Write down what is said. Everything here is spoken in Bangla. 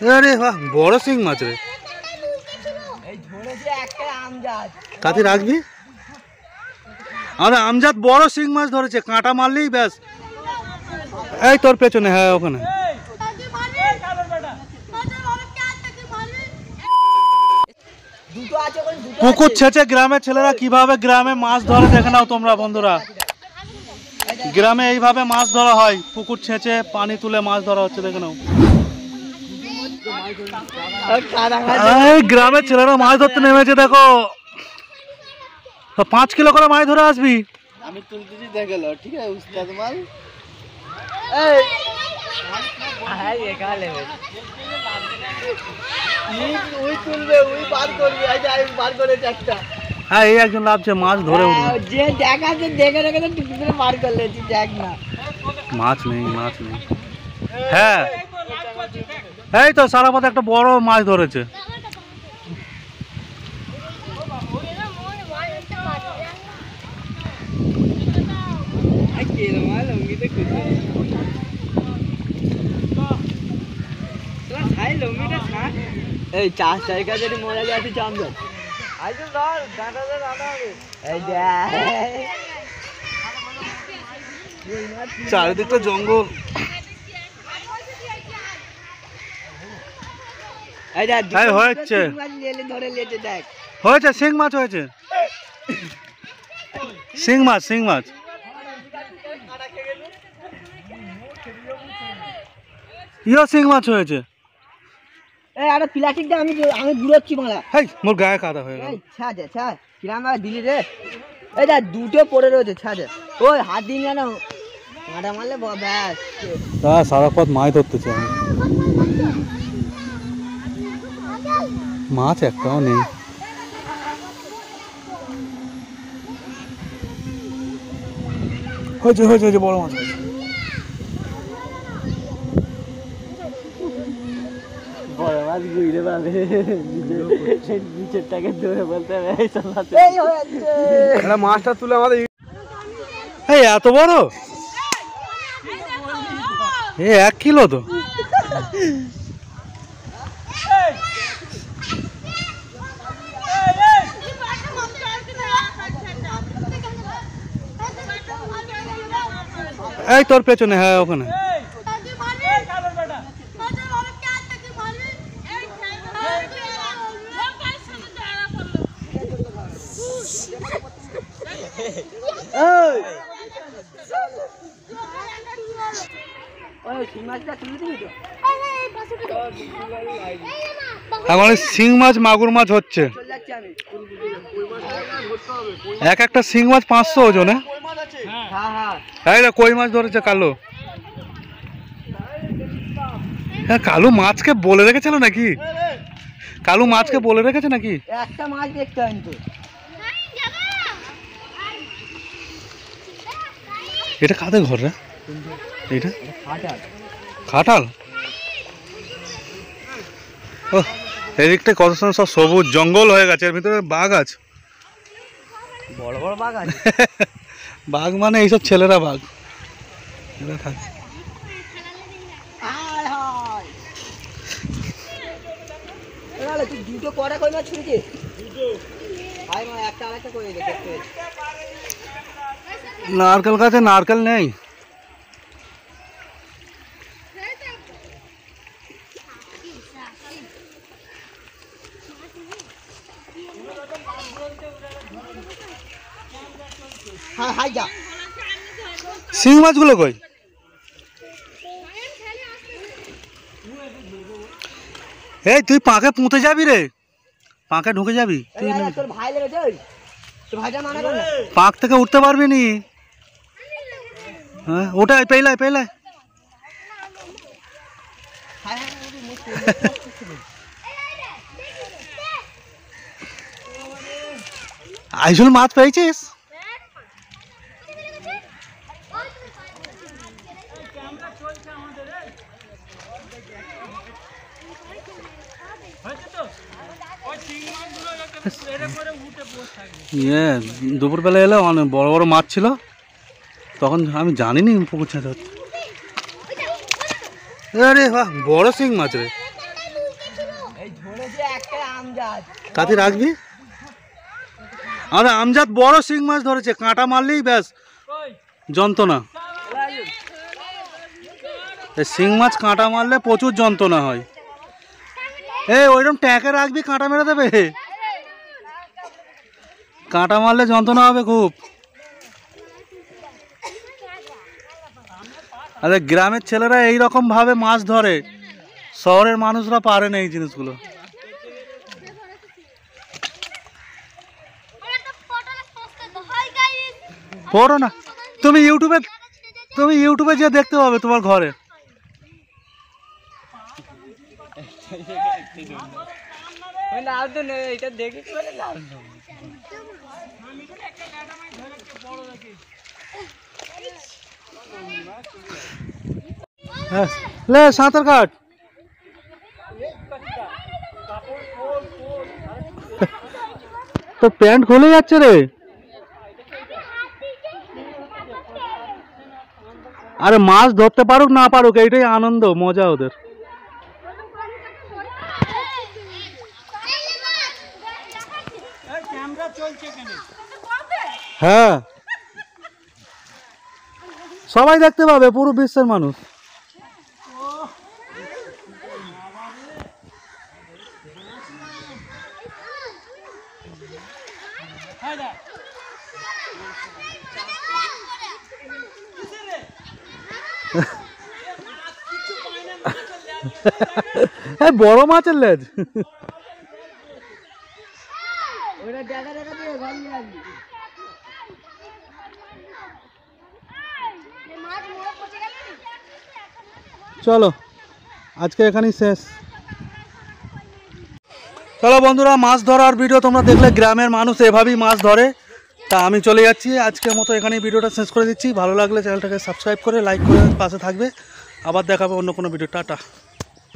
আরে বাহ, বড় শিং মাছ রে। কাতে রাখবি? আরে আমজাদ বড় শিং মাছ ধরেছে, কাঁটা মারলেই ব্যাস। এই তোর পেছনে, হ্যাঁ ওখানে। পুকুর ছেঁচে গ্রামের ছেলেরা কিভাবে গ্রামে মাছ ধরে দেখে নাও তোমরা বন্ধুরা। গ্রামে এইভাবে মাছ ধরা হয়, পুকুর ছেঁচে পানি তুলে মাছ ধরা হচ্ছে, দেখে নাও। গ্রামের ছেলেরা মাছ ধরতে নেমেছে দেখো। 5 কিলো করে মাছ ধরে আসবি। আমি তুলতেছি দেখে লো, ঠিক আছে উস্তাদ মাল। ওই তুলবে, ওই বার করবে, বার করে একটা। হ্যাঁ, এই একজন লাভছে, মাছ ধরে যে দেখাচ্ছে দেখে রেখে তো টিপি করে বার করলে, তুই দেখ না। মাছ নেই, মাছ নেই। হ্যাঁ, এই তো সারা পথে একটা বড় মাছ ধরেছে। এই 4 জায়গা যদি মজা যাচ্ছে চামচ। চারিদিকটা জঙ্গল। হয়েছে হয়েছে শিং মাছ হয়েছে, শিং মাছ, শিং মাছ। ইয়ো শিং মাছ হয়েছে। এই আরে প্লাস্টিক দে, আমি ঘুরোচ্ছি মালা। হেই, মোর গায়ে কাদা হয়ে গেল। ছাড় ছাড়, কিরাম দিলি রে। এই দেখ দুটো পড়ে রয়েছে, ছাড়। ওই হাত দিন জানো, কাঁটা মারলে ব্যাস। সারা পথ মাছ ধরতেছে, মাছ একটাও নেই। হয়েছে হয়েছে হয়েছে, বড় মাছ হয়েছে। বড় মাছ ঘুরে পাবে, নিচেরটাকে ধরে বলতে হবে মাছটা তুলে আমাদের। এই এত বড়, 1 কিলো তো। এই তোর পেছনে, হ্যাঁ ওখানে। এখন শিং মাছ, মাগুর মাছ হচ্ছে। এক একটা শিং মাছ 500 ওজনে। এই রে, কই মাছ ধরেছে কালো। হ্যাঁ, কালু মাছকে বলে রেখেছিল নাকি? কালু মাছকে বলে রেখেছে নাকি? একটা মাছ দেখতে হয় তো। এটা কাদের ঘর রে? এটা খাটাল। ও, এদিকটা কত সময় সব সবুজ জঙ্গল হয়ে গেছে, এর ভিতরে বাঘ আছে, বড় বড় বাঘ আছে। বাঘ মানে এইসব ছেলেরা বাঘ, এরা থাকে। তুই দুটো কটা কই মাছ ছুঁড়েছিস? একটা আরেকটা করে দে। নারকেল গাছে নারকেল নেই। শিং মাছগুলো কই? এই তুই পাকে পুঁতে যাবি রে, পাকে ঢুকে যাবি তুই। পাক থেকে উঠতে পারবি নি। হ্যাঁ, ওটাই পেলাই পেলাই। আইজল মাছ পেয়েছিস? দুপুরবেলা এলে অনেক বড় বড় মাছ ছিল, তখন আমি জানিনি পুকুর ছেঁচা হচ্ছে। আরে বাহ, বড় শিং মাছ রে। কাতি রাখবি। আরে আমজাদ বড় শিং মাছ ধরেছে, কাঁটা মারলেই ব্যাস যন্ত্রণা। শিং মাছ কাঁটা মারলে প্রচুর যন্ত্রণা হয়। ওইরকম ট্যাঁকে রাখবি, কাঁটা মেরে দেবে। কাঁটা মারলে যন্ত্রণা হবে খুব। আরে গ্রামের ছেলেরা এইরকম ভাবে মাছ ধরে, শহরের মানুষরা পারে না এই জিনিসগুলো। পড়ো না, তুমি ইউটিউবে যে দেখতে পাবে তোমার ঘরে। লে সাঁতার কাট। তো প্যান্ট খুলে যাচ্ছে রে। আরে মাছ ধরতে পারুক না পারুক, এইটাই আনন্দ, মজা ওদের। হ্যাঁ, সবাই দেখতে পাবে, পুরো বিশ্বের মানুষ। বড় মাছের লেজ। চলো আজকে এখানেই শেষ। চলো বন্ধুরা, মাছ ধরার ভিডিও তোমরা দেখলে, গ্রামের মানুষ এভাবেই মাছ ধরে। তা আমি চলে যাচ্ছি, আজকের মতো এখানেই ভিডিওটা শেষ করে দিচ্ছি। ভালো লাগলে চ্যানেলটাকে সাবস্ক্রাইব করে লাইক করে পাশে থাকবে। আবার দেখাবো অন্য কোনো ভিডিও। টাটা।